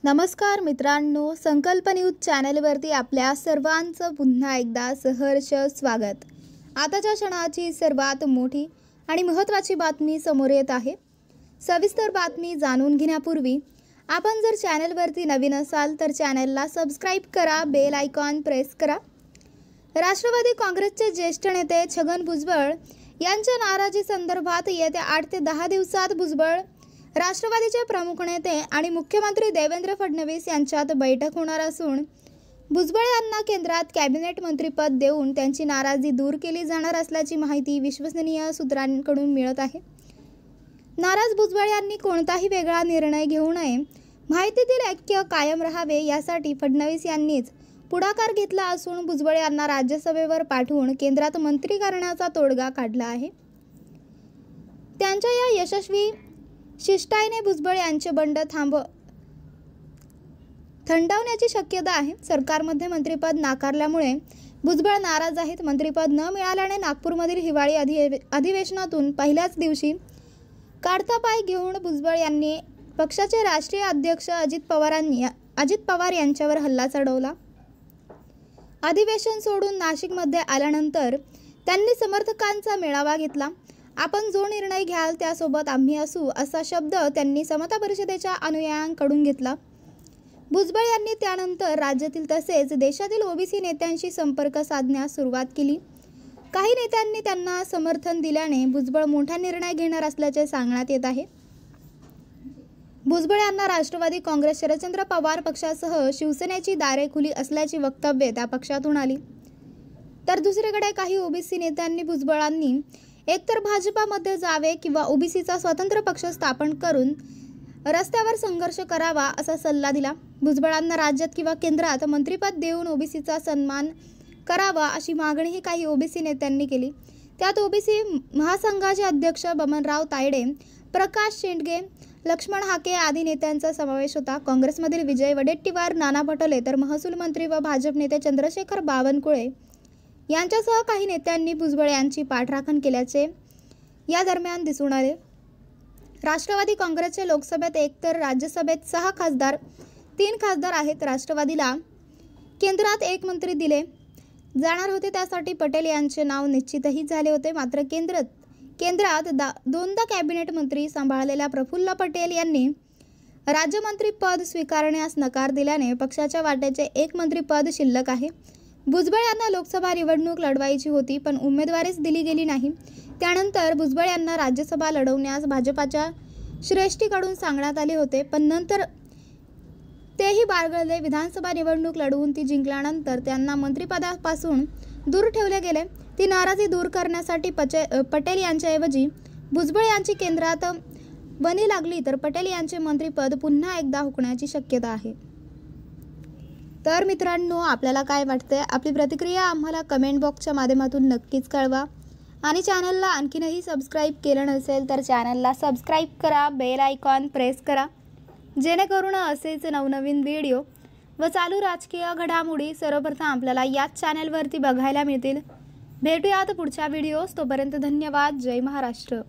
नमस्कार मित्रांनो, संकल्प न्यूज चॅनलवरती आपल्या सर्वांचं पुन्हा एकदा सहर्ष स्वागत। आताच्या क्षणाची सर्वात मोठी आणि महत्त्वाची बातमी समोर येत आहे। सविस्तर बातमी जाणून घेण्यापूर्वी आपण जर चॅनलवरती नवीन असाल तर चॅनलला सबस्क्राइब करा, बेल आयकॉन प्रेस करा। राष्ट्रवादी काँग्रेसचे ज्येष्ठ नेते छगन भुजबळ यांच्या नाराजी संदर्भात येत्या 8 ते 10 दिवसात भुजबळ राष्ट्रवादीचे प्रमुख नेते आणि मुख्यमंत्री देवेंद्र फडणवीस यांच्यात बैठक होणार असून भुजबळ यांना केंद्रात कॅबिनेट मंत्रीपद देऊन त्यांची नाराजी दूर केली जाणार असल्याची माहिती विश्वसनीय सूत्रांकडून मिळत आहे। नाराज भुजबळ यांनी कोणताही वेगळा निर्णय घेऊ नये, माहितीतील ऐक्य कायम राहावे यासाठी फडणवीस यांनीच पुढाकार घेतला असून भुजबळ यांना राज्यसभेवर पाठवून केंद्रात मंत्री करण्याचा तोडगा काढला आहे। त्यांच्या या यशस्वी शिष्टाईने भुजबळ यांचे बंड थंडावण्याची शक्यता आहे। सरकारमध्ये मंत्रिपद नाकारल्यामुळे भुजबळ नाराज आहेत। मंत्रिपद न मिळाल्याने नागपूरमधील हिवाळी अधिवेशनातून पहिल्याच दिवशी काढता पाय घेऊन भुजबळ यांनी पक्षाचे राष्ट्रीय अध्यक्ष अजित पवार यांच्यावर हल्ला चढवला। अधिवेशन सोडून नाशिकमध्ये आल्यानंतर त्यांनी समर्थकांचा मेळावा घेतला। आपण जो निर्णय घ्याल त्यासोबत आम्ही असू असा शब्द त्यांनी समता परिषदेच्या अनुयायांकडून घेतला। भुजबळ यांनी त्यानंतर राज्यातील तसेच देशातील ओबीसी नेत्यांशी संपर्क साधण्यास सुरुवात केली। काही नेत्यांनी त्यांना समर्थन दिल्याने भुजबळ मोठा निर्णय घेणार असल्याचे सांगण्यात येत आहे। भुजबळ यांना राष्ट्रवादी काँग्रेस शरदचंद्र पवार पक्षासह शिवसेनेची दारे खुली असल्याची वक्तव्ये त्या पक्षातून आली। तर दुसरीकडे काही ओबीसी नेत्यांनी भुजबळांनी एकतर भाजपामध्ये जावे किंवा ओबीसीचा स्वतंत्र पक्ष स्थापन करून रस्त्यावर संघर्ष करावा असा सल्ला दिला। भुजबळांना राज्यात किंवा केंद्रात मंत्रिपद देऊन ओबीसीचा सन्मान करावा अशी मागणीही काही ओबीसी नेत्यांनी केली। त्यात ओबीसी महासंघाचे अध्यक्ष बबनराव तायडे, प्रकाश शेंडगे, लक्ष्मण हाके आदी नेत्यांचा समावेश होता। काँग्रेसमधील विजय वडेट्टीवार, नाना पटोले तर महसूल मंत्री व भाजप नेते चंद्रशेखर बावनकुळे यांच्यासह काही नेत्यांनी भुजबळ यांची पाठराखण केल्याचे या दरम्यान दिसून आले। राष्ट्रवादी काँग्रेसचे लोकसभेत एक तर राज्यसभेत 6 खासदार, 3 खासदार आहेत। राष्ट्रवादीला केंद्रात 1 मंत्री दिले जाणार होते, त्यासाठी पटेल यांचे नाव निश्चितही झाले होते। मात्र केंद्रात दोनदा कॅबिनेट मंत्री सांभाळलेल्या प्रफुल्ल पटेल यांनी राज्यमंत्री पद स्वीकारण्यास नकार दिल्याने पक्षाच्या वाट्याचे 1 मंत्रीपद शिल्लक आहे। भुजबळ यांना लोकसभा निवडणूक लढवायची होती पण उमेदवारीच दिली गेली नाही। त्यानंतर भुजबळ यांना राज्यसभा लढवण्यास भाजपाच्या श्रेष्ठीकडून सांगण्यात आले होते, पण नंतर तेही बाळगले। विधानसभा निवडणूक लढवून ती जिंकल्यानंतर त्यांना मंत्रिपदापासून दूर ठेवले गेले। ती नाराजी दूर करण्यासाठी पटेल यांच्याऐवजी भुजबळ यांची केंद्रात बनी लागली तर पटेल यांचे मंत्रिपद पुन्हा एकदा हुकण्याची शक्यता आहे। तर मित्रांनो, आपल्याला काय वाटतंय? आपली प्रतिक्रिया आम्हाला कमेंट बॉक्सच्या माध्यमातून नक्कीच कळवा आणि चॅनलला आणखीनही सबस्क्राइब केलं नसेल तर चॅनलला सबस्क्राइब करा, बेल आयकॉन प्रेस करा, जेणेकरून असेच नवनवीन व्हिडिओ व चालू राजकीय घडामोडी सर्वप्रथम आपल्याला याच चॅनलवरती बघायला मिळतील। भेटूयात पुढच्या व्हिडिओस, तोपर्यंत धन्यवाद। जय महाराष्ट्र।